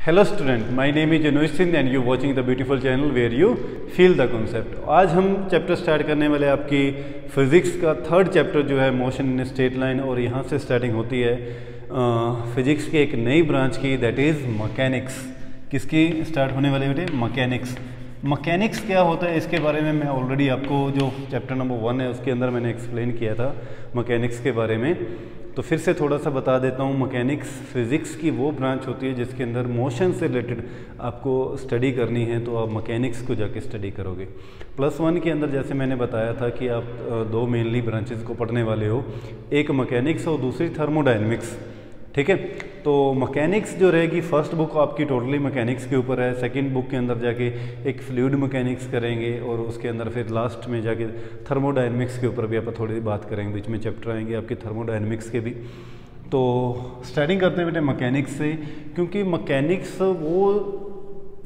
Hello student, my name is Anuj Singh and you watching the beautiful channel where you feel the concept. आज हम chapter start करने वाले आपकी physics का third chapter जो है मोशन इन स्ट्रेट लाइन, और यहाँ से स्टार्टिंग होती है फिजिक्स की एक नई ब्रांच की, दैट इज़ मैकेनिक्स। किसकी स्टार्ट होने वाली बेटे? मैकेनिक्स। मैकेनिक्स क्या होता है इसके बारे में मैं ऑलरेडी आपको जो चैप्टर नंबर 1 है उसके अंदर मैंने एक्सप्लेन किया था मैकेनिक्स के बारे में। तो फिर से थोड़ा सा बता देता हूँ। मैकेनिक्स फिज़िक्स की वो ब्रांच होती है जिसके अंदर मोशन से रिलेटेड आपको स्टडी करनी है, तो आप मैकेनिक्स को जाके स्टडी करोगे। +1 के अंदर जैसे मैंने बताया था कि आप दो मेनली ब्रांचेस को पढ़ने वाले हो, एक मैकेनिक्स और दूसरी थर्मोडायनेमिक्स। ठीक है, तो मैकेनिक्स जो रहेगी फर्स्ट बुक आपकी टोटली मैकेनिक्स के ऊपर है। सेकंड बुक के अंदर जाके एक फ्लूइड मैकेनिक्स करेंगे, और उसके अंदर फिर लास्ट में जाके थर्मोडायनेमिक्स के ऊपर भी आप थोड़ी बात करेंगे। बीच में चैप्टर आएंगे आपके थर्मोडायनेमिक्स के भी। तो स्टार्टिंग करते हैं बेटे मैकेनिक्स से, क्योंकि मैकेनिक्स वो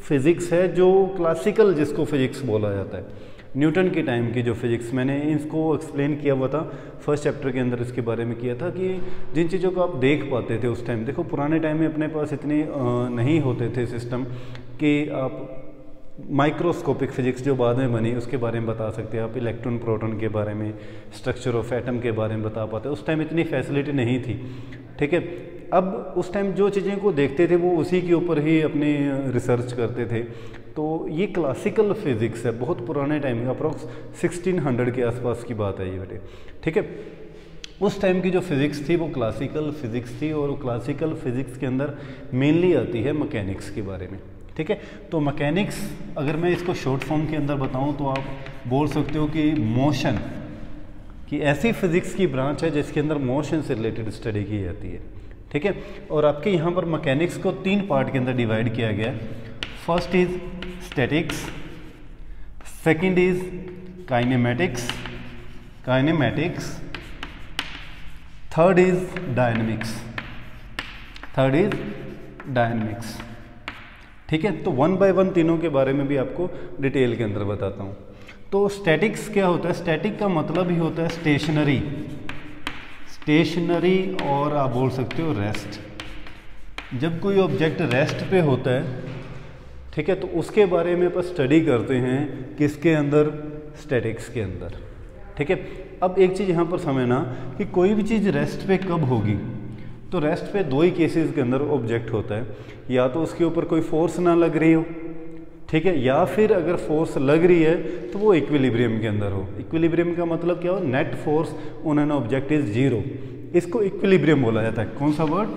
फिज़िक्स है जो क्लासिकल जिसको फिज़िक्स बोला जाता है, न्यूटन के टाइम की जो फिज़िक्स। मैंने इसको एक्सप्लेन किया हुआ था फर्स्ट चैप्टर के अंदर, इसके बारे में किया था कि जिन चीज़ों को आप देख पाते थे उस टाइम। देखो पुराने टाइम में अपने पास इतने नहीं होते थे सिस्टम कि आप माइक्रोस्कोपिक फिजिक्स जो बाद में बनी उसके बारे में बता सकते हैं, आप इलेक्ट्रॉन प्रोटॉन के बारे में, स्ट्रक्चर ऑफ एटम के बारे में बता पाते। उस टाइम इतनी फैसिलिटी नहीं थी। ठीक है, अब उस टाइम जो चीज़ें को देखते थे वो उसी के ऊपर ही अपनी रिसर्च करते थे। तो ये क्लासिकल फिज़िक्स है, बहुत पुराने टाइम का, अप्रॉक्स 1600 के आसपास की बात है ये बेटे। ठीक है, उस टाइम की जो फिज़िक्स थी वो क्लासिकल फिज़िक्स थी, और क्लासिकल फिज़िक्स के अंदर मेनली आती है मैकेनिक्स के बारे में। ठीक है, तो मैकेनिक्स अगर मैं इसको शॉर्ट फॉर्म के अंदर बताऊं तो आप बोल सकते हो कि मोशन की ऐसी फिज़िक्स की ब्रांच है जिसके अंदर मोशन से रिलेटेड स्टडी की जाती है। ठीक है, और आपके यहाँ पर मैकेनिक्स को 3 पार्ट के अंदर डिवाइड किया गया है। First is statics, second is kinematics, third is dynamics. ठीक है, तो 1 बाय 1 तीनों के बारे में भी आपको डिटेल के अंदर बताता हूँ। तो स्टैटिक्स क्या होता है? स्टैटिक का मतलब ही होता है स्टेशनरी, और आप बोल सकते हो रेस्ट। जब कोई ऑब्जेक्ट रेस्ट पे होता है, ठीक है, तो उसके बारे में अपन स्टडी करते हैं किसके अंदर? स्टैटिक्स के अंदर। ठीक है, अब एक चीज़ यहाँ पर समझना कि कोई भी चीज़ रेस्ट पे कब होगी, तो रेस्ट पे 2 ही केसेस के अंदर ऑब्जेक्ट होता है, या तो उसके ऊपर कोई फोर्स ना लग रही हो, ठीक है, या फिर अगर फोर्स लग रही है तो वो इक्विलिब्रियम के अंदर हो। इक्विलिब्रियम का मतलब क्या हो? Net force on an object is 0। इसको इक्विलिब्रियम बोला जाता है। कौन सा वर्ड?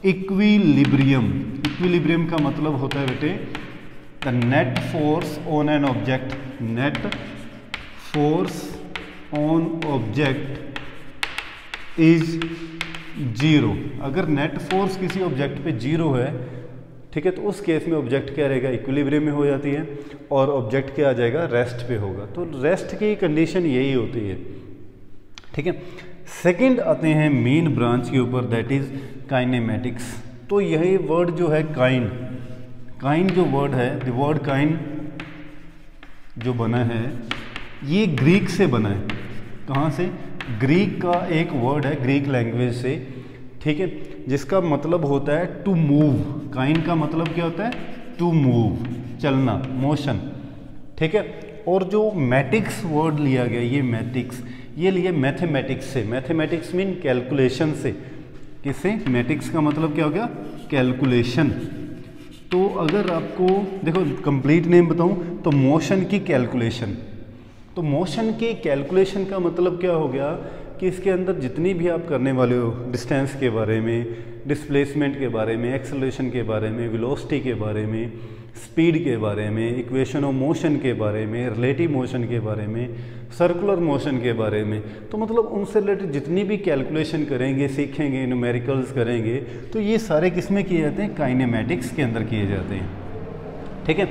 इक्विलिब्रियम। इक्विलिब्रियम का मतलब होता है बेटे the net force on an object, net force on object is 0। अगर नेट फोर्स किसी ऑब्जेक्ट पे 0 है, ठीक है, तो उस केस में ऑब्जेक्ट क्या रहेगा? इक्विलिब्रियम में हो जाती है, और ऑब्जेक्ट क्या आ जाएगा? रेस्ट पे होगा। तो रेस्ट की कंडीशन यही होती है। ठीक है, सेकंड आते हैं मेन ब्रांच के ऊपर, दैट इज काइनेमेटिक्स। तो यही वर्ड जो है काइन जो वर्ड है, द वर्ड काइन जो बना है ये ग्रीक से बना है। कहाँ से? ग्रीक का एक वर्ड है, ग्रीक लैंग्वेज से, ठीक है, जिसका मतलब होता है टू मूव। काइन का मतलब क्या होता है? टू मूव, चलना, मोशन। ठीक है, और जो मैटिक्स वर्ड लिया गया, ये मैटिक्स ये लिया मैथमेटिक्स से। मैथमेटिक्स मीन कैलकुलेशन से। किससे? मैटिक्स का मतलब क्या हो गया? कैलकुलेशन। तो अगर आपको देखो कंप्लीट नेम बताऊं तो मोशन की कैलकुलेशन। तो मोशन की कैलकुलेशन का मतलब क्या हो गया कि इसके अंदर जितनी भी आप करने वाले हो, डिस्टेंस के बारे में, डिस्प्लेसमेंट के बारे में, एक्सेलरेशन के बारे में, वेलोसिटी के बारे में, स्पीड के बारे में, इक्वेशन ऑफ मोशन के बारे में, रिलेटिव मोशन के बारे में, सर्कुलर मोशन के बारे में, तो मतलब उनसे रिलेटेड जितनी भी कैलकुलेशन करेंगे, सीखेंगे, न्यूमेरिकल्स करेंगे, तो ये सारे किस में किए जाते हैं? काइनेमेटिक्स के अंदर किए जाते हैं। ठीक है,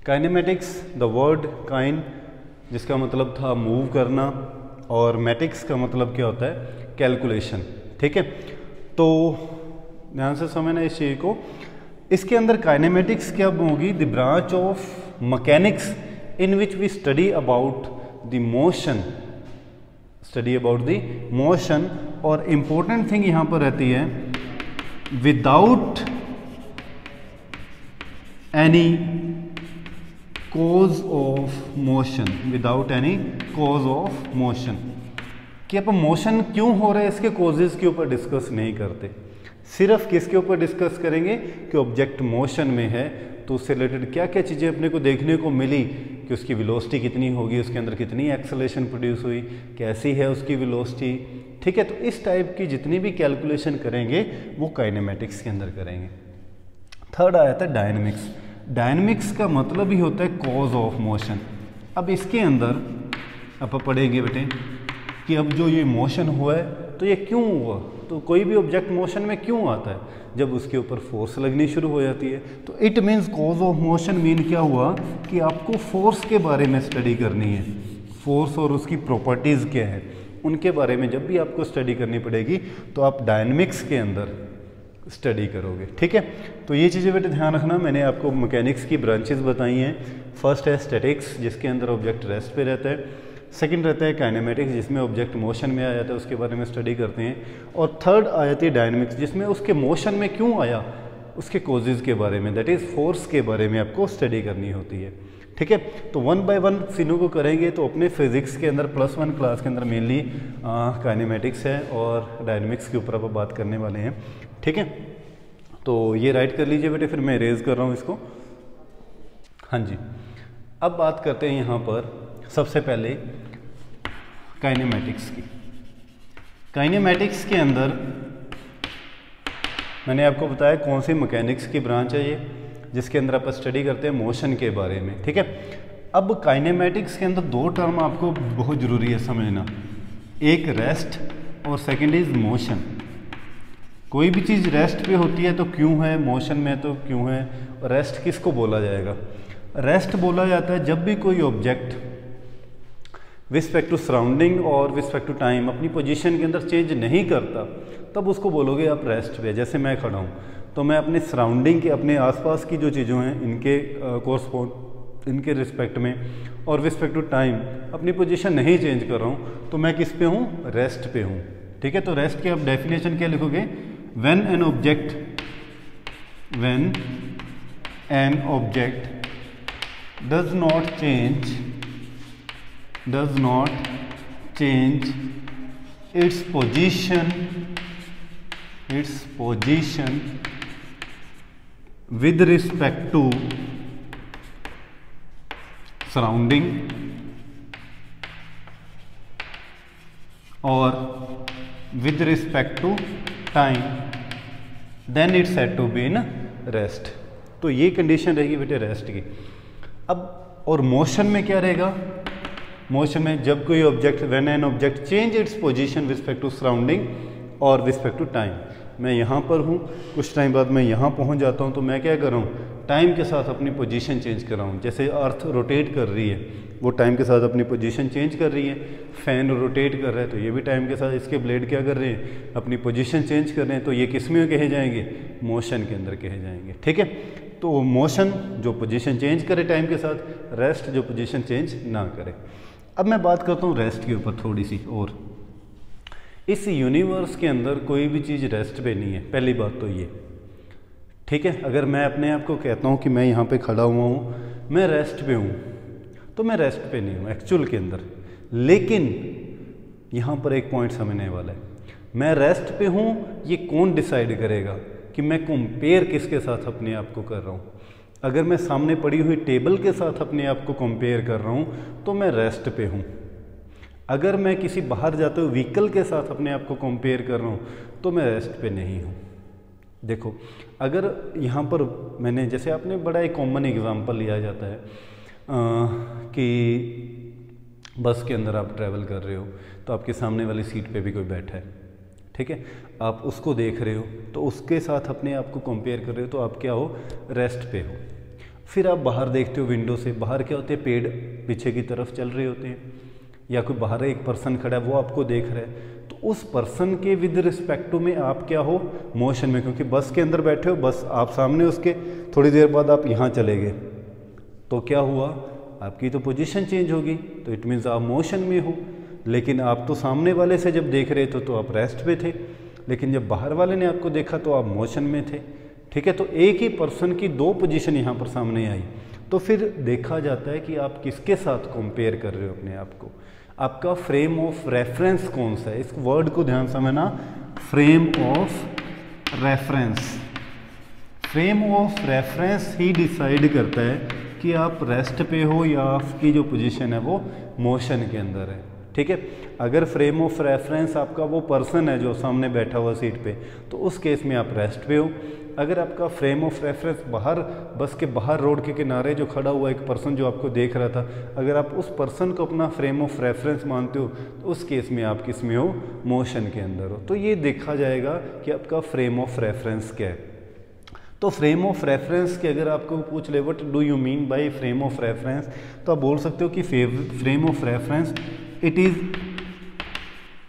काइनेमेटिक्स, द वर्ड काइन जिसका मतलब था मूव करना, और मैटिक्स का मतलब क्या होता है? कैलकुलेशन। ठीक है, तो ध्यान से समझना इस चीज़ को। इसके अंदर काइनेमेटिक्स क्या होगी? The branch of mechanics in which we study about the motion, और इम्पोर्टेंट थिंग यहाँ पर रहती है without any cause of motion, without any cause of motion, कि अब मोशन क्यों हो रहा है इसके कॉजेज के ऊपर डिस्कस नहीं करते, सिर्फ किसके ऊपर डिस्कस करेंगे कि ऑब्जेक्ट मोशन में है तो उससे रिलेटेड क्या क्या चीज़ें अपने को देखने को मिली, कि उसकी वेलोसिटी कितनी होगी, उसके अंदर कितनी एक्सेलरेशन प्रोड्यूस हुई, कैसी है उसकी वेलोसिटी, ठीक है। तो इस टाइप की जितनी भी कैलकुलेशन करेंगे वो काइनेमेटिक्स के अंदर करेंगे। थर्ड आया था डायनेमिक्स। डायनेमिक्स का मतलब ही होता है कॉज ऑफ मोशन। अब इसके अंदर आप पढ़ेंगे बेटे कि अब जो ये मोशन हुआ है तो ये क्यों हुआ, तो कोई भी ऑब्जेक्ट मोशन में क्यों आता है, जब उसके ऊपर फोर्स लगनी शुरू हो जाती है। तो it means cause of motion mean क्या हुआ कि आपको फोर्स के बारे में स्टडी करनी है, फोर्स और उसकी प्रॉपर्टीज़ क्या है उनके बारे में जब भी आपको स्टडी करनी पड़ेगी तो आप डायनेमिक्स के अंदर स्टडी करोगे, ठीक है। तो ये चीज़ें बेटे ध्यान रखना। मैंने आपको मैकेनिक्स की ब्रांचेस बताई हैं। फर्स्ट है स्टैटिक्स, जिसके अंदर ऑब्जेक्ट रेस्ट पे रहता है। सेकंड रहता है काइनेमेटिक्स, जिसमें ऑब्जेक्ट मोशन में आ जाता है, उसके बारे में स्टडी करते हैं। और थर्ड आ जाती है डायनेमिक्स, जिसमें उसके मोशन में क्यों आया उसके कॉजेज़ के बारे में, दैट इज़ फोर्स के बारे में आपको स्टडी करनी होती है, ठीक है। तो 1 बाय 1 तीनों को करेंगे। तो अपने फिजिक्स के अंदर +1 क्लास के अंदर मेनली काइनेमेटिक्स है और डायनेमिक्स के ऊपर आप बात करने वाले हैं, ठीक है। तो ये राइट कर लीजिए बेटे, फिर मैं इरेज कर रहा हूँ इसको। हाँ जी, अब बात करते हैं यहाँ पर सबसे पहले काइनेमेटिक्स की। काइनेमेटिक्स के अंदर मैंने आपको बताया कौन सी मैकेनिक्स की ब्रांच है ये, जिसके अंदर आप स्टडी करते हैं मोशन के बारे में, ठीक है। अब काइनेमेटिक्स के अंदर 2 टर्म आपको बहुत ज़रूरी है समझना, एक रेस्ट और सेकंड इज मोशन। कोई भी चीज़ रेस्ट पे होती है तो क्यों है, मोशन में तो क्यों है। रेस्ट किसको बोला जाएगा, रेस्ट बोला जाता है जब भी कोई ऑब्जेक्ट विस्पेक्ट टू सराउंडिंग और विस्पेक्ट टू टाइम अपनी पोजीशन के अंदर चेंज नहीं करता, तब उसको बोलोगे आप रेस्ट पे। जैसे मैं खड़ा हूँ तो मैं अपने सराउंडिंग के, अपने आसपास की जो चीज़ें हैं इनके कोरस्पॉन्ड, इनके रिस्पेक्ट में और विस्पेक्ट टू टाइम अपनी पोजीशन नहीं चेंज कर रहा हूँ, तो मैं किस पे हूँ, रेस्ट पे हूँ, ठीक है। तो रेस्ट की आप डेफिनेशन क्या लिखोगे, when an object does not change its position with respect to surrounding or with respect to time, then it's said to be in rest। तो ये कंडीशन रहेगी बेटे रेस्ट की। अब और मोशन में क्या रहेगा, मोशन में जब कोई object, when an object change its position with respect to surrounding और विद रिस्पेक्ट टू टाइम। मैं यहाँ पर हूँ, कुछ टाइम बाद मैं यहाँ पहुँच जाता हूँ, तो मैं क्या कर रहा हूँ, टाइम के साथ अपनी पोजीशन चेंज कर रहा हूँ। जैसे अर्थ रोटेट कर रही है, वो टाइम के साथ अपनी पोजीशन चेंज कर रही है। फैन रोटेट कर रहा है तो ये भी टाइम के साथ इसके ब्लेड क्या कर रहे हैं, अपनी पोजीशन चेंज कर रहे हैं। तो ये किस में कहे जाएंगे, मोशन के अंदर कहे जाएंगे, ठीक है। तो मोशन जो पोजीशन चेंज करे टाइम के साथ, रेस्ट जो पोजीशन चेंज ना करे। अब मैं बात करता हूँ रेस्ट के ऊपर थोड़ी सी और। इस यूनिवर्स के अंदर कोई भी चीज़ रेस्ट पे नहीं है, पहली बात तो ये, ठीक है। अगर मैं अपने आप को कहता हूँ कि मैं यहाँ पे खड़ा हुआ हूँ, मैं रेस्ट पे हूँ, तो मैं रेस्ट पे नहीं हूँ एक्चुअल के अंदर। लेकिन यहाँ पर एक पॉइंट समझने वाला है, मैं रेस्ट पे हूँ ये कौन डिसाइड करेगा कि मैं कंपेयर किसके साथ अपने आप को कर रहा हूँ। अगर मैं सामने पड़ी हुई टेबल के साथ अपने आप को कंपेयर कर रहा हूँ तो मैं रेस्ट पे हूँ। अगर मैं किसी बाहर जाते हुए व्हीकल के साथ अपने आप को कंपेयर कर रहा हूँ तो मैं रेस्ट पे नहीं हूँ। देखो, अगर यहाँ पर मैंने, जैसे आपने बड़ा एक कॉमन एग्जांपल लिया जाता है कि बस के अंदर आप ट्रैवल कर रहे हो तो आपके सामने वाली सीट पे भी कोई बैठा है, ठीक है, आप उसको देख रहे हो तो उसके साथ अपने आप को कंपेयर कर रहे हो, तो आप क्या हो, रेस्ट पे हो। फिर आप बाहर देखते हो विंडो से, बाहर क्या होते हैं, पेड़ पीछे की तरफ चल रहे होते हैं, या कोई बाहर एक पर्सन खड़ा है वो आपको देख रहा है, तो उस पर्सन के विद रिस्पेक्ट टू में आप क्या हो, मोशन में। क्योंकि बस के अंदर बैठे हो, बस आप सामने उसके, थोड़ी देर बाद आप यहाँ चले गए, तो क्या हुआ, आपकी तो पोजीशन चेंज होगी, तो इट मीन्स आप मोशन में हो। लेकिन आप तो सामने वाले से जब देख रहे थे तो आप रेस्ट पे थे, लेकिन जब बाहर वाले ने आपको देखा तो आप मोशन में थे, ठीक है, तो एक ही पर्सन की दो पोजीशन यहाँ पर सामने आई, तो फिर देखा जाता है कि आप किसके साथ कंपेयर कर रहे हो अपने आप को, आपका फ्रेम ऑफ रेफरेंस कौन सा है। इस वर्ड को ध्यान समझना, frame of reference. Frame of reference he decide करता है कि आप रेस्ट पे हो या आपकी जो पोजीशन है वो मोशन के अंदर है। ठीक है, अगर फ्रेम ऑफ रेफरेंस आपका वो पर्सन है जो सामने बैठा हुआ सीट पे, तो उस केस में आप रेस्ट पे हो। अगर आपका फ्रेम ऑफ रेफरेंस बाहर, बस के बाहर रोड के किनारे जो खड़ा हुआ एक पर्सन जो आपको देख रहा था, अगर आप उस पर्सन को अपना फ्रेम ऑफ रेफरेंस मानते हो, तो उस केस में आप किस में हो, मोशन के अंदर हो। तो ये देखा जाएगा कि आपका फ्रेम ऑफ रेफरेंस क्या है। तो फ्रेम ऑफ रेफरेंस के अगर आपको पूछ ले what do you mean by frame of reference, तो आप बोल सकते हो कि frame of reference it is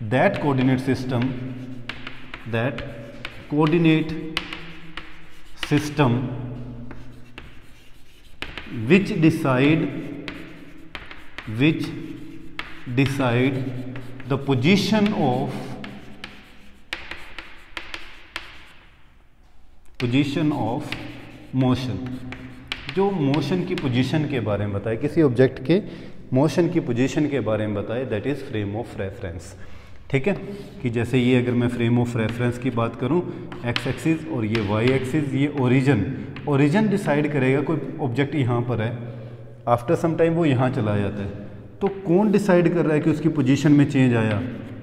that coordinate system which decide the position of motion, जो मोशन की पोजीशन के बारे में बताए, किसी ऑब्जेक्ट के मोशन की पोजीशन के बारे में बताए, that is frame of reference. ठीक है, कि जैसे ये अगर मैं फ्रेम ऑफ रेफरेंस की बात करूं, एक्स एक्सिस और ये वाई एक्सिस, ये ओरिजिन डिसाइड करेगा। कोई ऑब्जेक्ट यहाँ पर है, आफ्टर सम टाइम वो यहाँ चला जाता है, तो कौन डिसाइड कर रहा है कि उसकी पोजीशन में चेंज आया,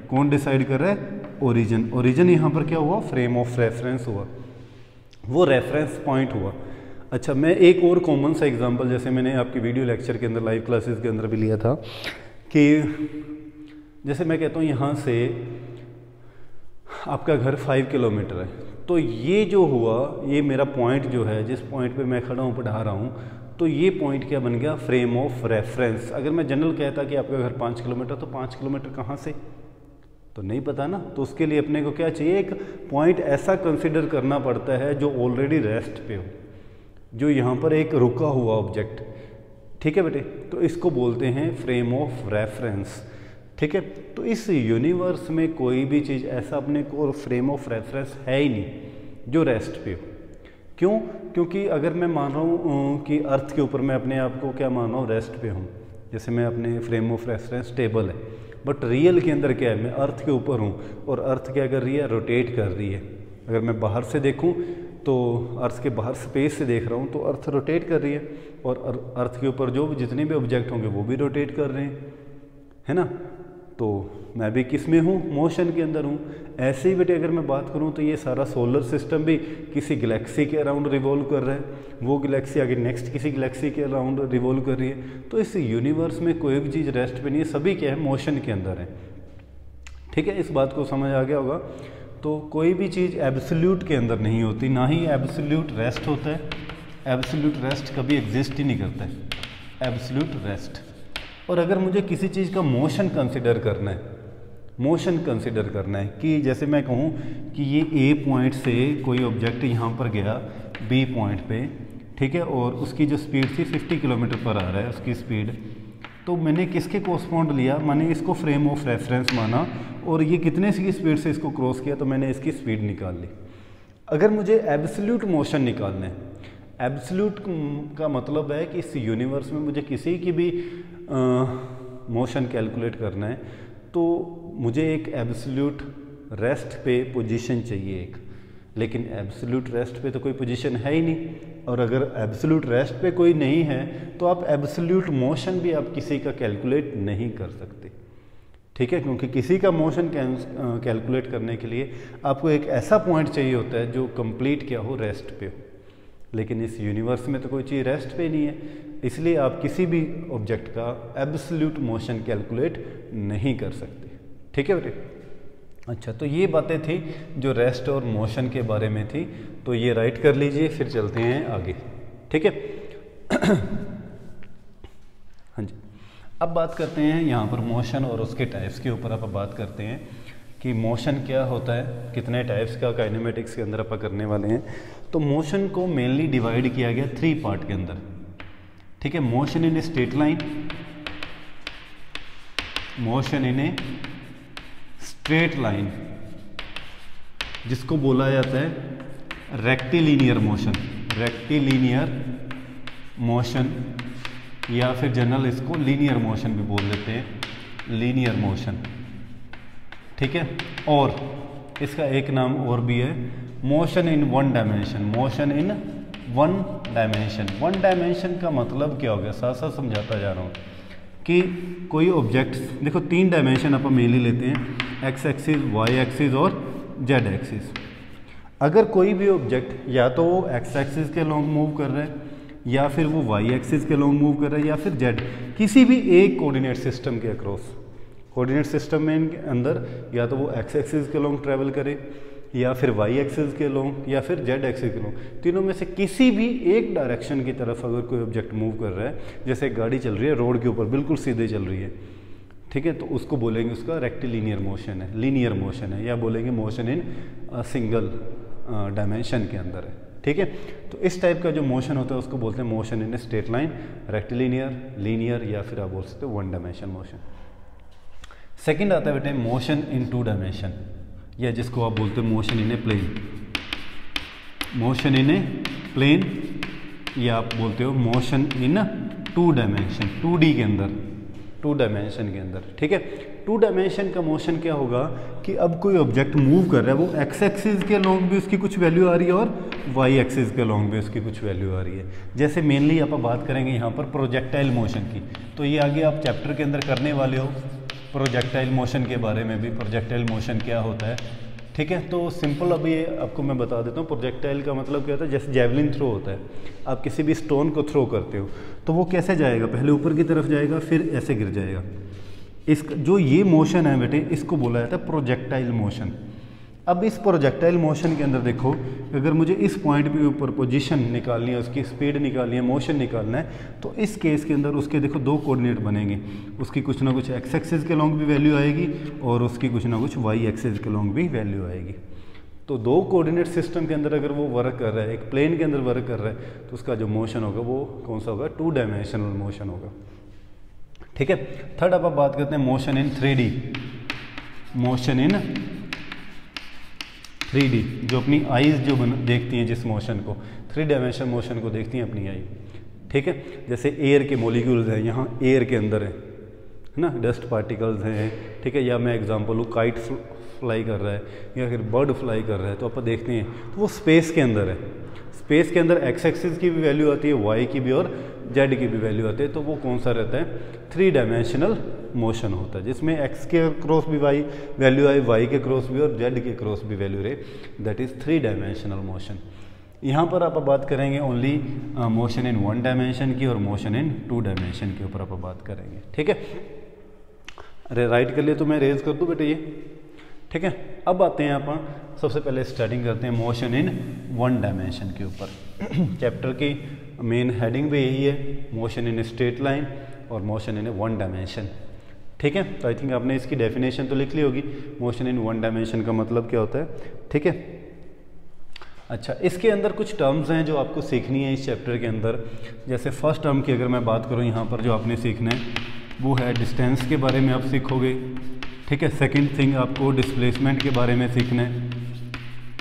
कौन डिसाइड कर रहा है, ओरिजिन यहाँ पर क्या हुआ, फ्रेम ऑफ रेफरेंस हुआ, वो रेफरेंस पॉइंट हुआ। अच्छा, मैं एक और कॉमन सा एग्जांपल, जैसे मैंने आपकी वीडियो लेक्चर के अंदर, लाइव क्लासेस के अंदर भी लिया था, कि जैसे मैं कहता हूँ यहाँ से आपका घर 5 किलोमीटर है, तो ये जो हुआ, ये मेरा पॉइंट जो है, जिस पॉइंट पे मैं खड़ा हूँ, पढ़ा रहा हूँ, तो ये पॉइंट क्या बन गया, फ्रेम ऑफ रेफरेंस। अगर मैं जनरल कहता कि आपका घर 5 किलोमीटर, तो 5 किलोमीटर कहाँ से, तो नहीं पता ना। तो उसके लिए अपने को क्या चाहिए, एक पॉइंट ऐसा कंसिडर करना पड़ता है जो ऑलरेडी रेस्ट पे हो, जो यहाँ पर एक रुका हुआ ऑब्जेक्ट। ठीक है बेटे, तो इसको बोलते हैं फ्रेम ऑफ रेफरेंस। ठीक है, तो इस यूनिवर्स में कोई भी चीज़ ऐसा अपने को फ्रेम ऑफ रेफरेंस है ही नहीं जो रेस्ट पे हो। क्यों? क्योंकि अगर मैं मान रहा हूँ कि अर्थ के ऊपर मैं अपने आप को क्या मान रहा हूँ, रेस्ट पे हूँ, जैसे मैं अपने फ्रेम ऑफ रेफरेंस टेबल है, बट रियल के अंदर क्या है, मैं अर्थ के ऊपर हूँ और अर्थ क्या कर रही है, रोटेट कर रही है। अगर मैं बाहर से देखूँ तो अर्थ के बाहर स्पेस से देख रहा हूँ तो अर्थ रोटेट कर रही है, और अर्थ के ऊपर जो जितने भी ऑब्जेक्ट होंगे वो भी रोटेट कर रहे हैं, है ना। तो मैं भी किस में हूँ, मोशन के अंदर हूँ। ऐसे ही बेटे अगर मैं बात करूँ तो ये सारा सोलर सिस्टम भी किसी गैलेक्सी के अराउंड रिवॉल्व कर रहा है, वो गैलेक्सी आगे नेक्स्ट किसी गैलेक्सी के अराउंड रिवॉल्व कर रही है। तो इस यूनिवर्स में कोई भी चीज़ रेस्ट पे नहीं है, सभी क्या है, मोशन के अंदर है। ठीक है, इस बात को समझ आ गया होगा। तो कोई भी चीज़ एब्सोल्यूट के अंदर नहीं होती, ना ही एब्सोल्यूट रेस्ट होता है। एब्सोल्यूट रेस्ट कभी एग्जिस्ट ही नहीं करता है, एब्सोल्यूट रेस्ट। और अगर मुझे किसी चीज़ का मोशन कंसिडर करना है, मोशन कंसिडर करना है कि जैसे मैं कहूँ कि ये ए पॉइंट से कोई ऑब्जेक्ट यहाँ पर गया बी पॉइंट पे, ठीक है, और उसकी जो स्पीड थी 50 किलोमीटर पर आ रहा है उसकी स्पीड, तो मैंने किसके कोरस्पॉन्ड लिया, मैंने इसको फ्रेम ऑफ रेफरेंस माना, और ये कितने की स्पीड से इसको क्रॉस किया, तो मैंने इसकी स्पीड निकाल ली। अगर मुझे एब्सोल्यूट मोशन निकालना है, एब्सोल्यूट का मतलब है कि इस यूनिवर्स में मुझे किसी की भी मोशन कैलकुलेट करना है, तो मुझे एक एब्सोल्यूट रेस्ट पे पोजीशन चाहिए एक, लेकिन एब्सोल्यूट रेस्ट पे तो कोई पोजीशन है ही नहीं। और अगर एब्सोल्यूट रेस्ट पे कोई नहीं है तो आप एब्सोल्यूट मोशन भी आप किसी का कैलकुलेट नहीं कर सकते। ठीक है, क्योंकि किसी का मोशन कैलकुलेट करने के लिए आपको एक ऐसा पॉइंट चाहिए होता है जो कंप्लीट क्या हो, रेस्ट पे हो। लेकिन इस यूनिवर्स में तो कोई चीज़ रेस्ट पे नहीं है, इसलिए आप किसी भी ऑब्जेक्ट का एब्सोल्यूट मोशन कैलकुलेट नहीं कर सकते। ठीक है बेटे, अच्छा, तो ये बातें थी जो रेस्ट और मोशन के बारे में थी, तो ये राइट कर लीजिए, फिर चलते हैं आगे। ठीक है हाँ जी, अब बात करते हैं यहाँ पर मोशन और उसके टाइप्स के ऊपर आप बात करते हैं कि मोशन क्या होता है, कितने टाइप्स का काइनेमेटिक्स के अंदर आप करने वाले हैं। तो मोशन को मेनली डिवाइड किया गया 3 पार्ट के अंदर। ठीक है, motion in a straight line, motion in a straight line जिसको बोला जाता है रेक्टिलिनियर मोशन, रेक्टिलिनियर मोशन, या फिर जनरल इसको लीनियर मोशन भी बोल देते हैं, लीनियर मोशन, ठीक है। और इसका एक नाम और भी है, motion in one dimension, motion in one dimension. One dimension का मतलब क्या हो गया, साथ साथ समझाता जा रहा हूँ कि कोई ऑब्जेक्ट, देखो 3 डायमेंशन अपन मेनली लेते हैं, एक्स एक्सिस, वाई एक्सिस और जेड एक्सिस। अगर कोई भी ऑब्जेक्ट या तो वो एक्स एक्सिस के लॉन्ग मूव कर रहा है, या फिर वो वाई एक्सिस के लॉन्ग मूव कर रहा है, या फिर जेड, किसी भी एक कोऑर्डिनेट सिस्टम के अक्रॉस, कोऑर्डिनेट सिस्टम में के अंदर या तो वो एक्स एक्सिस के लॉन्ग ट्रैवल करे, या फिर वाई एक्सिस के लॉन्ग, या फिर जेड एक्सिस के लॉन्ग, तीनों में से किसी भी एक डायरेक्शन की तरफ अगर कोई ऑब्जेक्ट मूव कर रहा है, जैसे एक गाड़ी चल रही है रोड के ऊपर बिल्कुल सीधे चल रही है, ठीक है, तो उसको बोलेंगे उसका रेक्टिलिनियर मोशन है, लीनियर मोशन है, या बोलेंगे मोशन इन सिंगल डायमेंशन के अंदर है, ठीक है। तो इस टाइप का जो मोशन होता है उसको बोलते हैं motion in straight line, rectilinear, linear, या फिर आप बोल सकते हो वन डायमेंशन मोशन। सेकंड आता है बेटे मोशन इन 2 डायमेंशन, या जिसको आप बोलते हैं motion in a plane, motion in a plane, या आप बोलते हो मोशन इन 2 डायमेंशन, 2D के अंदर, 2 डायमेंशन के अंदर, ठीक है। 2 डायमेंशन का मोशन क्या होगा कि अब कोई ऑब्जेक्ट मूव कर रहा है, वो एक्स एक्सिस के लॉन्ग भी उसकी कुछ वैल्यू आ रही है और वाई एक्सिस के लॉन्ग भी उसकी कुछ वैल्यू आ रही है। जैसे मेनली आप बात करेंगे यहाँ पर प्रोजेक्टाइल मोशन की, तो ये आगे आप चैप्टर के अंदर करने वाले हो प्रोजेक्टाइल मोशन के बारे में भी, प्रोजेक्टाइल मोशन क्या होता है, ठीक है। तो सिंपल अभी आपको मैं बता देता हूँ, प्रोजेक्टाइल का मतलब क्या होता है, जैसे जेवलिन थ्रो होता है, आप किसी भी स्टोन को थ्रो करते हो तो वो कैसे जाएगा, पहले ऊपर की तरफ जाएगा फिर ऐसे गिर जाएगा। इसका जो ये मोशन है बेटे, इसको बोला जाता है प्रोजेक्टाइल मोशन। अब इस प्रोजेक्टाइल मोशन के अंदर देखो, अगर मुझे इस पॉइंट के ऊपर पोजीशन निकालनी है, उसकी स्पीड निकालनी है, मोशन निकालना है, तो इस केस के अंदर उसके देखो 2 कोऑर्डिनेट बनेंगे, उसकी कुछ ना कुछ एक्स एक्सिस के लॉन्ग भी वैल्यू आएगी और उसकी कुछ ना कुछ वाई एक्सिस के लॉन्ग भी वैल्यू आएगी। तो 2 कोऑर्डिनेट सिस्टम के अंदर अगर वो वर्क कर रहा है, एक प्लेन के अंदर वर्क कर रहा है, तो उसका जो मोशन होगा वो कौन सा होगा, 2 डायमेंशनल मोशन होगा, ठीक है। थर्ड अब आप बात करते हैं motion in 3D, motion in 3D, जो अपनी आईज जो देखती हैं जिस मोशन को, 3 डायमेंशन मोशन को देखती हैं अपनी आई, ठीक है। जैसे एयर के मॉलिक्यूल्स हैं, यहाँ एयर के अंदर है ना, डस्ट पार्टिकल्स हैं, ठीक है, या मैं एग्जांपल लूँ काइट फ्लाई कर रहा है या फिर बर्ड फ्लाई कर रहा है, तो आप देखते हैं तो वो स्पेस के अंदर है, स्पेस के अंदर एक्स एक्सिस की भी वैल्यू आती है, वाई की भी और जेड की भी वैल्यू आती है, तो वो कौन सा रहता है, 3 डायमेंशनल मोशन होता है, जिसमें एक्स के क्रॉस भी वाई वैल्यू आए, वाई के क्रॉस भी और जेड के क्रॉस भी वैल्यू रहे, दैट इज 3 डायमेंशनल मोशन। यहाँ पर आप बात करेंगे ओनली मोशन इन 1 डायमेंशन की और मोशन इन 2 डायमेंशन के ऊपर आप बात करेंगे, ठीक है। अरे राइट कर लिए तो मैं रेज कर दूँ बेटे ये, ठीक है। अब आते हैं अपन सबसे पहले स्टार्टिंग करते हैं मोशन इन 1 डायमेंशन के ऊपर। चैप्टर की मेन हेडिंग भी यही है, मोशन इन स्ट्रेट लाइन और मोशन इन 1 डायमेंशन, ठीक है। तो आई थिंक आपने इसकी डेफिनेशन तो लिख ली होगी, मोशन इन 1 डायमेंशन का मतलब क्या होता है, ठीक है। अच्छा, इसके अंदर कुछ टर्म्स हैं जो आपको सीखनी है इस चैप्टर के अंदर। जैसे फर्स्ट टर्म की अगर मैं बात करूँ यहाँ पर, जो आपने सीखना है वो है डिस्टेंस के बारे में आप सीखोगे, ठीक है। सेकंड थिंग आपको डिस्प्लेसमेंट के बारे में सीखना है,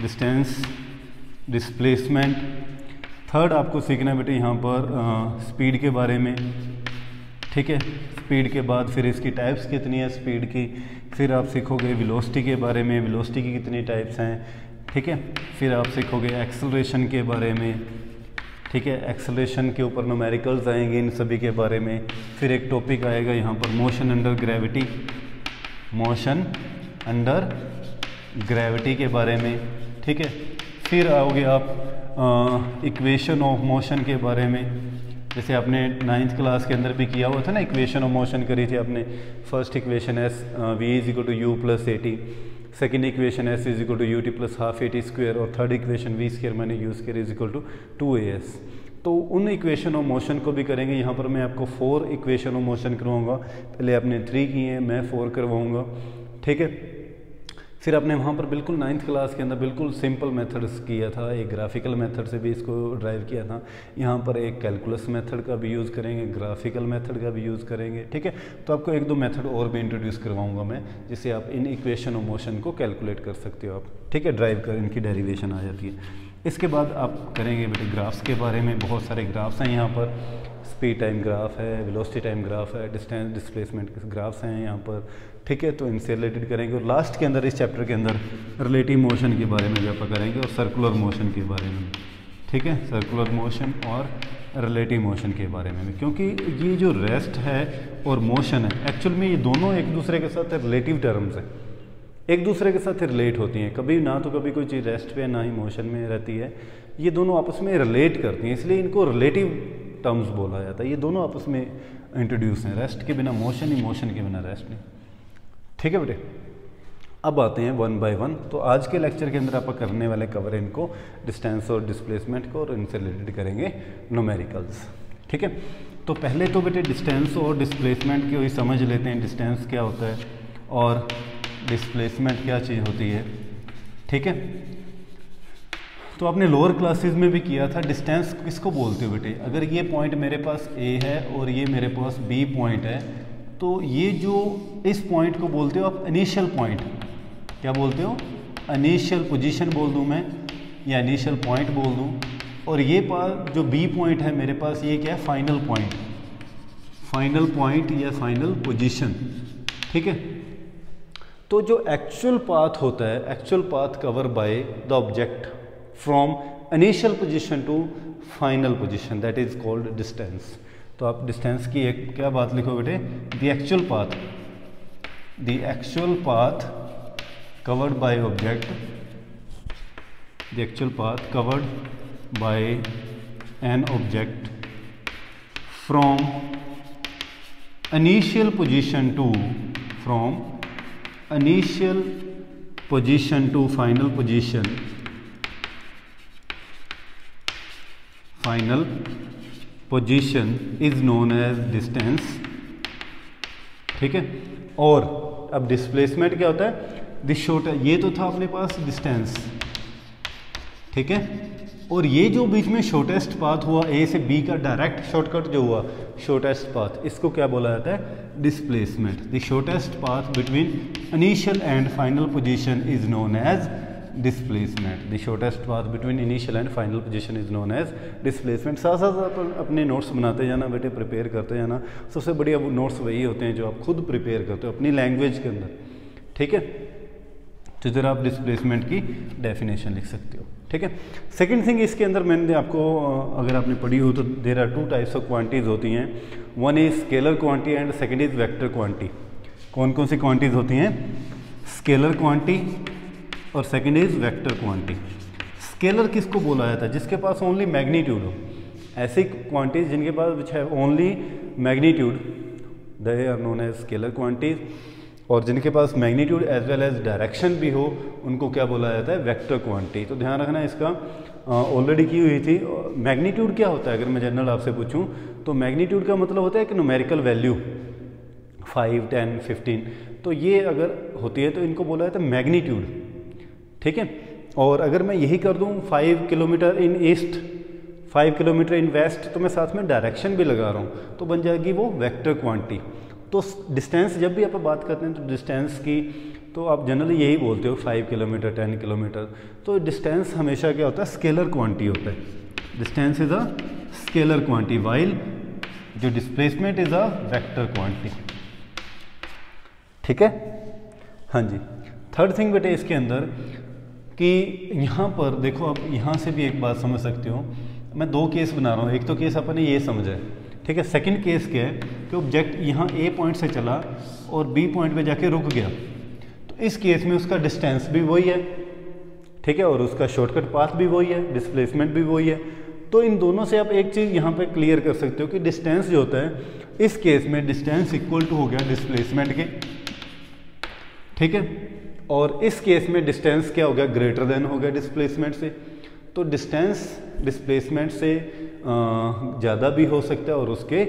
डिस्टेंस, डिस्प्लेसमेंट। थर्ड आपको सीखना है बेटे यहाँ पर स्पीड के बारे में, ठीक है। स्पीड के बाद फिर इसकी टाइप्स कितनी है स्पीड की, फिर आप सीखोगे वेलोसिटी के बारे में, वेलोसिटी की कितनी टाइप्स हैं, ठीक है। फिर आप सीखोगे एक्सेलरेशन के बारे में, ठीक है। एक्सेलरेशन के ऊपर न्यूमेरिकल्स आएंगे इन सभी के बारे में। फिर एक टॉपिक आएगा यहाँ पर motion under gravity, motion under gravity के बारे में, ठीक है। फिर आओगे आप इक्वेशन ऑफ मोशन के बारे में, जैसे आपने 9th क्लास के अंदर भी किया हुआ था ना, इक्वेशन ऑफ मोशन करी थी आपने। First equation S V is equal to U plus A T, second equation S is equal to U T plus half A T square, और third equation V square minus U square is equal to 2as। तो उन equation of motion को भी करेंगे। यहाँ पर मैं आपको 4 इक्वेशन ऑफ मोशन करवाऊँगा, पहले आपने 3 किए हैं, मैं 4 करवाऊँगा, ठीक है। फिर आपने वहाँ पर बिल्कुल 9th क्लास के अंदर बिल्कुल सिंपल मेथड्स किया था, एक ग्राफिकल मेथड से भी इसको ड्राइव किया था। यहाँ पर एक कैलकुलस मेथड का भी यूज़ करेंगे, ग्राफिकल मेथड का भी यूज़ करेंगे, ठीक है। तो आपको 1-2 मेथड और भी इंट्रोड्यूस करवाऊँगा मैं, जिससे आप इन इक्वेशन ऑफ मोशन को कैलकुलेट कर सकते हो आप, ठीक है। ड्राइव कर इनकी डेरिवेशन आ जाती है। इसके बाद आप करेंगे बेटे ग्राफ्स के बारे में। बहुत सारे ग्राफ्स हैं यहाँ पर, स्पीड टाइम ग्राफ है, वेलोसिटी टाइम ग्राफ है, डिस्टेंस डिस्प्लेसमेंट के ग्राफ्स हैं यहाँ पर, ठीक है। तो इनसे रिलेटेड करेंगे और लास्ट के अंदर इस चैप्टर के अंदर रिलेटिव मोशन के बारे में भी आप करेंगे और सर्कुलर मोशन के बारे में, ठीक है, सर्कुलर मोशन और रिलेटिव मोशन के बारे में भी। क्योंकि ये जो रेस्ट है और मोशन है एक्चुअल में ये दोनों एक दूसरे के साथ रिलेटिव टर्म्स है, एक दूसरे के साथ रिलेट होती हैं। कभी ना तो कभी कोई चीज़ रेस्ट पे ना ही मोशन में रहती है, ये दोनों आपस में रिलेट करती हैं, इसलिए इनको रिलेटिव टर्म्स बोला जाता है। ये दोनों आपस में इंट्रोड्यूस हैं, रेस्ट के बिना मोशन ही, मोशन के बिना रेस्ट नहीं, ठीक है बेटे। अब आते हैं वन बाय वन। तो आज के लेक्चर के अंदर आप करने वाले कवर इनको डिस्टेंस और डिस्प्लेसमेंट को, और इनसे रिलेटेड करेंगे न्यूमेरिकल्स, ठीक है। तो पहले तो बेटे डिस्टेंस और डिस्प्लेसमेंट की वही समझ लेते हैं, डिस्टेंस क्या होता है और डिस्प्लेसमेंट क्या चीज़ होती है, ठीक है। तो आपने लोअर क्लासेस में भी किया था। डिस्टेंस किसको बोलते हो बेटे? अगर ये पॉइंट मेरे पास ए है और ये मेरे पास बी पॉइंट है, तो ये जो इस पॉइंट को बोलते हो आप इनिशियल पॉइंट। क्या बोलते हो? इनिशियल पोजीशन बोल दूं मैं, या इनिशियल पॉइंट बोल दूं। और ये पास जो बी पॉइंट है मेरे पास, ये क्या है? फाइनल पॉइंट, फाइनल पॉइंट या फाइनल पोजीशन, ठीक है। तो जो एक्चुअल पाथ होता है, actual path cover by the object from initial position to final position, that is called distance. तो आप डिस्टेंस की एक क्या बात लिखो बेटे? The actual path, the actual path covered by object, the actual path covered by an object from initial position to, from initial position to final position, final position is known as distance, ठीक है। और अब displacement क्या होता है? ये तो था अपने पास डिस्टेंस, ठीक है। और ये जो बीच में शॉर्टेस्ट पाथ हुआ ए से बी का डायरेक्ट शॉर्टकट जो हुआ, शॉर्टेस्ट पाथ, इसको क्या बोला जाता है? Displacement. The shortest path between initial and final position is known as displacement. The shortest path between initial and final position is known as displacement. साथ साथ अपने नोट्स बनाते जाना बेटे, प्रिपेयर करते जाना। सबसे बढ़िया नोट्स वही होते हैं जो आप खुद प्रिपेयर करते हो अपनी लैंग्वेज के अंदर, ठीक है। तो इधर आप डिस्प्लेसमेंट की डेफिनेशन लिख सकते हो, ठीक है। सेकंड थिंग इसके अंदर मैंने आपको, अगर आपने पढ़ी हो तो, there are two types of quantities होती हैं। One is scalar quantity and second is vector quantity. कौन कौन सी क्वांटिटीज होती हैं? स्केलर क्वांटिटी और second is vector quantity. Scalar किसको बोला जाता है? जिसके पास ओनली मैग्नीट्यूड हो। ऐसी क्वांटिटीज जिनके पास विच है only magnitude, they are known as scalar quantities. और जिनके पास magnitude as well as direction भी हो, उनको क्या बोला जाता है? Vector quantity. तो ध्यान रखना इसका, ऑलरेडी की हुई थी। मैग्नीट्यूड क्या होता है अगर मैं जनरल आपसे पूछूं तो मैग्नीट्यूड का मतलब होता है कि न्यूमेरिकल वैल्यू 5, 10, 15। तो ये अगर होती है तो इनको बोला जाता है मैग्नीट्यूड, ठीक है। और अगर मैं यही कर दूं 5 kilometre in east, 5 kilometre in west, तो मैं साथ में डायरेक्शन भी लगा रहा हूँ, तो बन जाएगी वो वेक्टर क्वांटिटी। तो डिस्टेंस जब भी आप बात करते हैं तो डिस्टेंस की तो आप जनरली यही बोलते हो 5 किलोमीटर, 10 किलोमीटर। तो डिस्टेंस हमेशा क्या होता है? स्केलर क्वांटिटी होता है। Distance is a scalar quantity, while जो displacement is a vector quantity, ठीक है। हाँ जी। थर्ड थिंग बेटे इसके अंदर कि यहाँ पर देखो, आप यहाँ से भी एक बात समझ सकते हो। मैं दो केस बना रहा हूँ। एक तो केस अपने ये समझा है, ठीक है। सेकंड केस क्या है कि ऑब्जेक्ट यहाँ ए पॉइंट से चला और बी पॉइंट पे जाके रुक गया, तो इस केस में उसका डिस्टेंस भी वही है, ठीक है, और उसका शॉर्टकट पाथ भी वही है, डिस्प्लेसमेंट भी वही है। तो इन दोनों से आप एक चीज़ यहाँ पे क्लियर कर सकते हो कि डिस्टेंस जो होता है, इस केस में डिस्टेंस इक्वल टू हो गया डिस्प्लेसमेंट के, ठीक है। और इस केस में डिस्टेंस क्या हो गया? ग्रेटर देन हो गया डिस्प्लेसमेंट से। तो डिस्टेंस डिस्प्लेसमेंट से ज़्यादा भी हो सकता है और उसके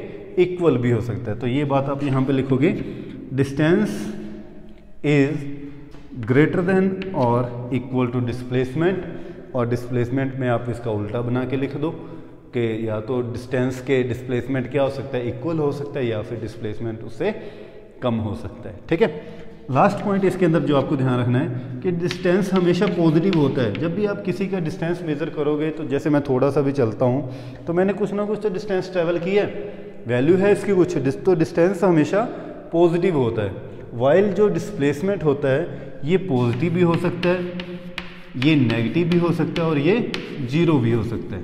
इक्वल भी हो सकता है। तो ये बात आप यहाँ पे लिखोगे, डिस्टेंस इज ग्रेटर देन और इक्वल टू डिस्प्लेसमेंट। और डिस्प्लेसमेंट में आप इसका उल्टा बना के लिख दो कि या तो डिस्टेंस के डिस्प्लेसमेंट क्या हो सकता है? इक्वल हो सकता है, या फिर डिस्प्लेसमेंट उससे कम हो सकता है, ठीक है। लास्ट पॉइंट इसके अंदर जो आपको ध्यान रखना है कि डिस्टेंस हमेशा पॉजिटिव होता है। जब भी आप किसी का डिस्टेंस मेज़र करोगे, तो जैसे मैं थोड़ा सा भी चलता हूँ तो मैंने कुछ ना कुछ तो डिस्टेंस ट्रैवल किया है, वैल्यू है इसकी कुछ, तो डिस्टेंस हमेशा पॉजिटिव होता है। वाइल जो डिस्प्लेसमेंट होता है ये पॉजिटिव भी हो सकता है, ये नेगेटिव भी हो सकता है और ये जीरो भी हो सकता है।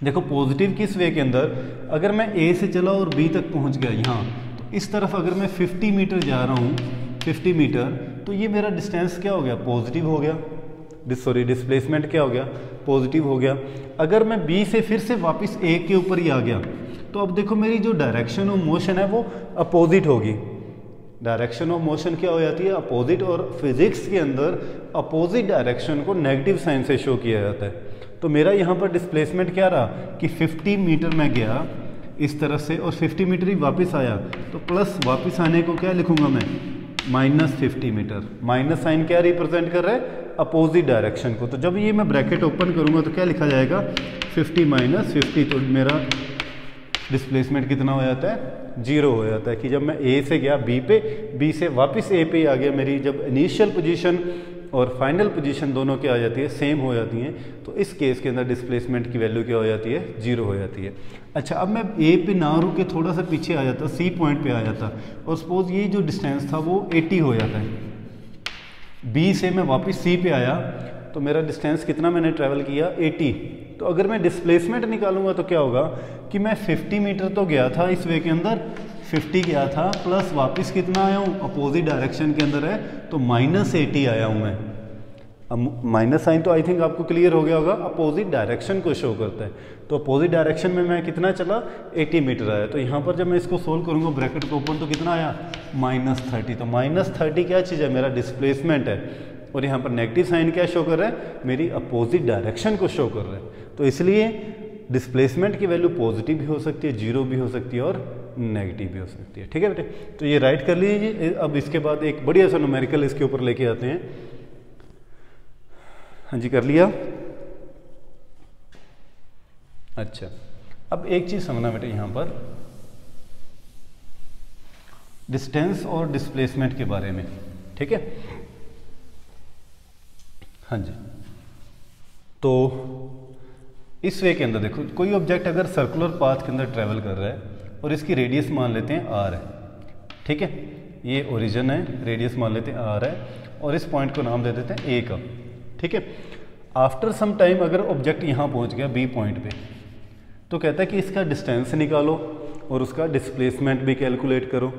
देखो पॉजिटिव किस वे के अंदर, अगर मैं ए से चला और बी तक पहुंच गया यहाँ, तो इस तरफ अगर मैं 50 मीटर जा रहा हूँ, 50 मीटर, तो ये मेरा डिस्टेंस क्या हो गया, पॉजिटिव हो गया, डिस्प्लेसमेंट क्या हो गया, पॉजिटिव हो गया। अगर मैं बी से फिर से वापस ए के ऊपर ही आ गया, तो अब देखो मेरी जो डायरेक्शन ऑफ मोशन है वो अपोजिट होगी। डायरेक्शन ऑफ मोशन क्या हो जाती है, अपोजिट, और फिजिक्स के अंदर अपोजिट डायरेक्शन को नेगेटिव साइन से शो किया जाता है। तो मेरा यहाँ पर डिस्प्लेसमेंट क्या रहा कि 50 मीटर मैं गया इस तरफ से और 50 मीटर ही वापस आया, तो प्लस वापस आने को क्या लिखूंगा मैं, -50 मीटर। माइनस साइन क्या रिप्रेजेंट कर रहा है, अपोजिट डायरेक्शन को। तो जब ये मैं ब्रैकेट ओपन करूँगा तो क्या लिखा जाएगा, 50 - 50, तो मेरा डिस्प्लेसमेंट कितना हो जाता है, 0 हो जाता है। कि जब मैं ए से गया बी पे, बी से वापस ए पे आ गया, मेरी जब इनिशियल पोजीशन और फाइनल पोजीशन दोनों क्या आ जाती है, सेम हो जाती हैं, तो इस केस के अंदर डिस्प्लेसमेंट की वैल्यू क्या हो जाती है, 0 हो जाती है। अच्छा, अब मैं ए पे ना रुक के थोड़ा सा पीछे आ जाता, सी पॉइंट पे आ जाता, और सपोज ये जो डिस्टेंस था वो 80 हो जाता है। बी से मैं वापस सी पे आया, तो मेरा डिस्टेंस कितना मैंने ट्रैवल किया, 80। तो अगर मैं डिस्प्लेसमेंट निकालूंगा तो क्या होगा कि मैं 50 मीटर तो गया था इस वे के अंदर, 50 गया था, प्लस वापस कितना आया हूँ, अपोजिट डायरेक्शन के अंदर है, तो -80 आया हूँ मैं। अब माइनस साइन तो आई थिंक आपको क्लियर हो गया होगा, अपोजिट डायरेक्शन को शो करता है। तो अपोजिट डायरेक्शन में मैं कितना चला, 80 मीटर आया। तो यहाँ पर जब मैं इसको सोल्व करूँगा ब्रैकेट को ओपन, तो कितना आया, -30। तो -30 क्या चीज़ है, मेरा डिस्प्लेसमेंट है, और यहाँ पर नेगेटिव साइन क्या शो कर रहा है, मेरी अपोजिट डायरेक्शन को शो कर रहा है। तो इसलिए डिस्प्लेसमेंट की वैल्यू पॉजिटिव भी हो सकती है, 0 भी हो सकती है और नेगेटिव भी हो सकती है। ठीक है बेटे, तो ये राइट कर लीजिए। अब इसके बाद एक बढ़िया सा न्यूमेरिकल इसके ऊपर लेके आते हैं। हाँ जी, कर लिया। अच्छा, अब एक चीज़ समझना बेटे, यहाँ पर डिस्टेंस और डिस्प्लेसमेंट के बारे में। ठीक है, हाँ जी, तो इस वे के अंदर देखो, कोई ऑब्जेक्ट अगर सर्कुलर पाथ के अंदर ट्रैवल कर रहा है और इसकी रेडियस मान लेते हैं r है, ठीक है, ये ओरिजिन है, रेडियस मान लेते हैं r है, और इस पॉइंट को नाम दे देते हैं a का। ठीक है, आफ्टर सम टाइम अगर ऑब्जेक्ट यहाँ पहुँच गया b पॉइंट पे, तो कहता है कि इसका डिस्टेंस निकालो और उसका डिस्प्लेसमेंट भी कैलकुलेट करो।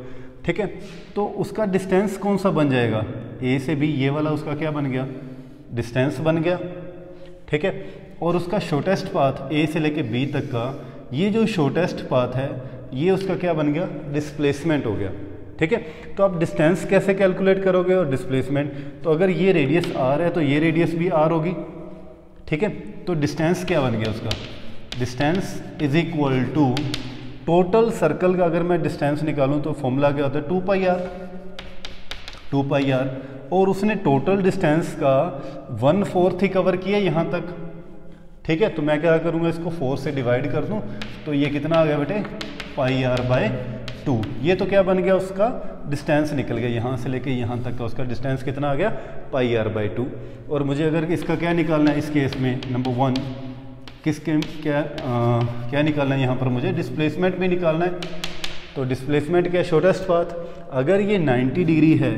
ठीक है, तो उसका डिस्टेंस कौन सा बन जाएगा, a से b, ये वाला उसका क्या बन गया, डिस्टेंस बन गया। ठीक है, और उसका शॉर्टेस्ट पाथ ए से लेके बी तक का, ये जो शॉर्टेस्ट पाथ है ये उसका क्या बन गया, डिस्प्लेसमेंट हो गया। ठीक है, तो आप डिस्टेंस कैसे कैलकुलेट करोगे और डिस्प्लेसमेंट, तो अगर ये रेडियस आर है तो ये रेडियस भी आर होगी। ठीक है, तो डिस्टेंस क्या बन गया उसका, distance is equal to total circle का अगर मैं डिस्टेंस निकालूं तो फॉर्मूला क्या होता है, 2 पाई आर, और उसने टोटल डिस्टेंस का 1/4 ही कवर किया यहाँ तक। ठीक है, तो मैं क्या करूँगा, इसको 4 से डिवाइड कर दूँ, तो ये कितना आ गया बेटे, πr/2। ये तो क्या बन गया, उसका डिस्टेंस निकल गया, यहाँ से लेके यहाँ तक का उसका डिस्टेंस कितना आ गया, πr/2। और मुझे अगर इसका क्या निकालना है इस केस में, नंबर 1 किसके क्या निकालना है, यहाँ पर मुझे डिस्प्लेसमेंट भी निकालना है। तो डिस्प्लेसमेंट क्या, शॉर्टेस्ट पाथ, अगर ये 90 डिग्री है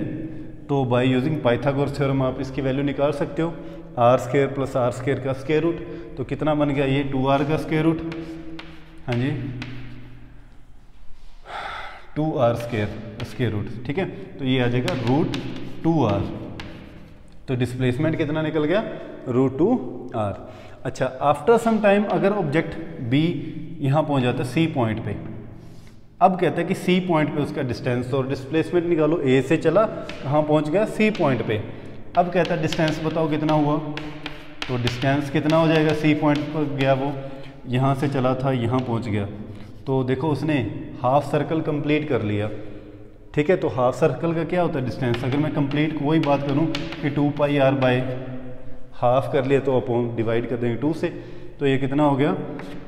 तो बाय यूजिंग पाइथागोरस थ्योरम आप इसकी वैल्यू निकाल सकते हो, r² + r² का स्क्वायर रूट। तो कितना बन गया, ये 2r का स्क्वायर रूट, हाँ जी, 2r² स्क्वायर रूट। ठीक है, तो ये आ जाएगा √2r। तो डिस्प्लेसमेंट कितना निकल गया, √2r। अच्छा, आफ्टर सम टाइम अगर ऑब्जेक्ट b यहाँ पहुँच जाता है c पॉइंट पे, अब कहता है कि c पॉइंट पे उसका डिस्टेंस और डिस्प्लेसमेंट निकालो। a से चला, कहाँ पहुँच गया, c पॉइंट पे। अब कहता है डिस्टेंस बताओ कितना हुआ, तो डिस्टेंस कितना हो जाएगा, c पॉइंट पर गया वो, यहाँ से चला था, यहाँ पहुँच गया, तो देखो उसने हाफ सर्कल कंप्लीट कर लिया। ठीक है, तो हाफ सर्कल का क्या होता है, डिस्टेंस। अगर मैं कंप्लीट वही बात करूँ कि 2πr/हाफ कर लिया, तो अपॉन डिवाइड कर देंगे 2 से, तो ये कितना हो गया,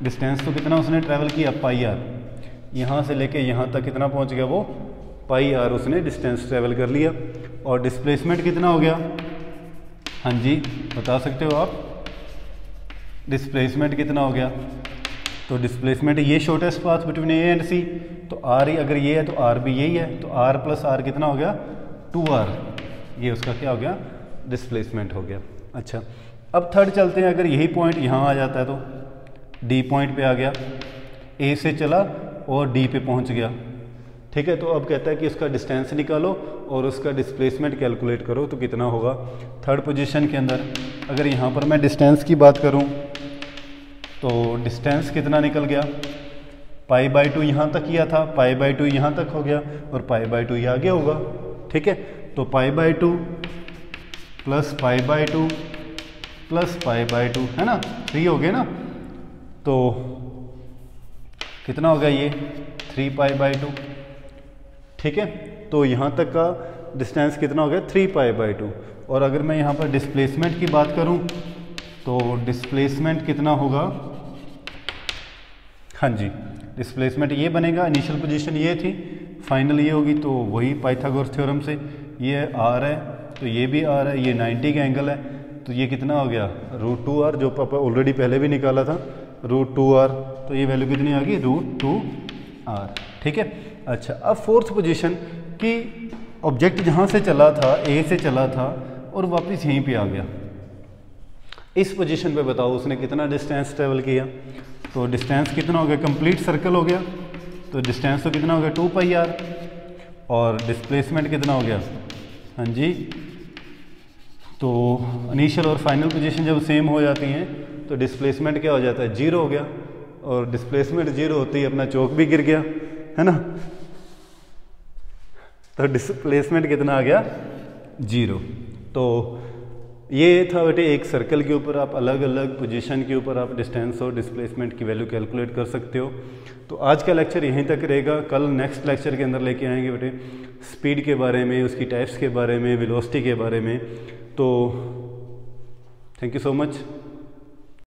डिस्टेंस तो कितना उसने ट्रैवल किया, πr, यहाँ से लेके यहाँ तक कितना पहुँच गया वो, पाई आर उसने डिस्टेंस ट्रेवल कर लिया। और डिस्प्लेसमेंट कितना हो गया? हाँ जी बता सकते हो आप, डिस्प्लेसमेंट कितना हो गया? तो डिस्प्लेसमेंट ये shortest path between A and C, तो आर ही अगर ये है तो आर भी यही है, तो आर प्लस आर कितना हो गया? 2r, ये उसका क्या हो गया? डिस्प्लेसमेंट हो गया। अच्छा अब थर्ड चलते हैं, अगर यही पॉइंट यहाँ आ जाता है तो डी पॉइंट पे आ गया, ए से चला और डी पे पहुँच गया, ठीक है। तो अब कहता है कि उसका डिस्टेंस निकालो और उसका डिस्प्लेसमेंट कैलकुलेट करो, तो कितना होगा? थर्ड पोजीशन के अंदर अगर यहाँ पर मैं डिस्टेंस की बात करूँ तो डिस्टेंस कितना निकल गया? π/2 यहाँ तक किया था, π/2 यहाँ तक हो गया और π/2 ये आगे होगा, ठीक है। तो π/2 प्लस π/2 प्लस π/2 है ना, 3 हो गए ना, तो कितना हो गया ये? 3π/2, ठीक है। तो यहाँ तक का डिस्टेंस कितना हो गया? 3π/2। और अगर मैं यहाँ पर डिस्प्लेसमेंट की बात करूँ तो डिस्प्लेसमेंट कितना होगा? हाँ जी डिस्प्लेसमेंट ये बनेगा, इनिशियल पोजीशन ये थी, फाइनल ये होगी, तो वही पाइथागोरस थ्योरम से ये आर है तो ये भी आर है, ये 90 का एंगल है, तो ये कितना हो गया? √2r, जो पापा ऑलरेडी पहले भी निकाला था, √2r, तो ये वैल्यू कितनी आ गई? √2r, ठीक है। अच्छा अब फोर्थ पोजीशन कि ऑब्जेक्ट जहाँ से चला था, ए से चला था और वापस यहीं पे आ गया, इस पोजीशन पे बताओ उसने कितना डिस्टेंस ट्रेवल किया? तो डिस्टेंस कितना हो गया? कंप्लीट सर्कल हो गया, तो डिस्टेंस तो कितना हो गया? 2πr, और डिस्प्लेसमेंट कितना हो गया? हाँ जी, तो इनिशियल और फाइनल पोजीशन जब सेम हो जाती हैं तो डिस्प्लेसमेंट क्या हो जाता है? 0 हो गया, और डिस्प्लेसमेंट 0 होते ही अपना चौक भी गिर गया, है ना, तो डिस्प्लेसमेंट कितना आ गया? 0। तो ये था बेटे एक सर्कल के ऊपर आप अलग अलग पोजीशन के ऊपर आप डिस्टेंस और डिस्प्लेसमेंट की वैल्यू कैलकुलेट कर सकते हो। तो आज का लेक्चर यहीं तक रहेगा, कल नेक्स्ट लेक्चर के अंदर लेके आएंगे बेटे स्पीड के बारे में, उसकी टाइप्स के बारे में, वेलोसिटी के बारे में। तो थैंक यू सो मच।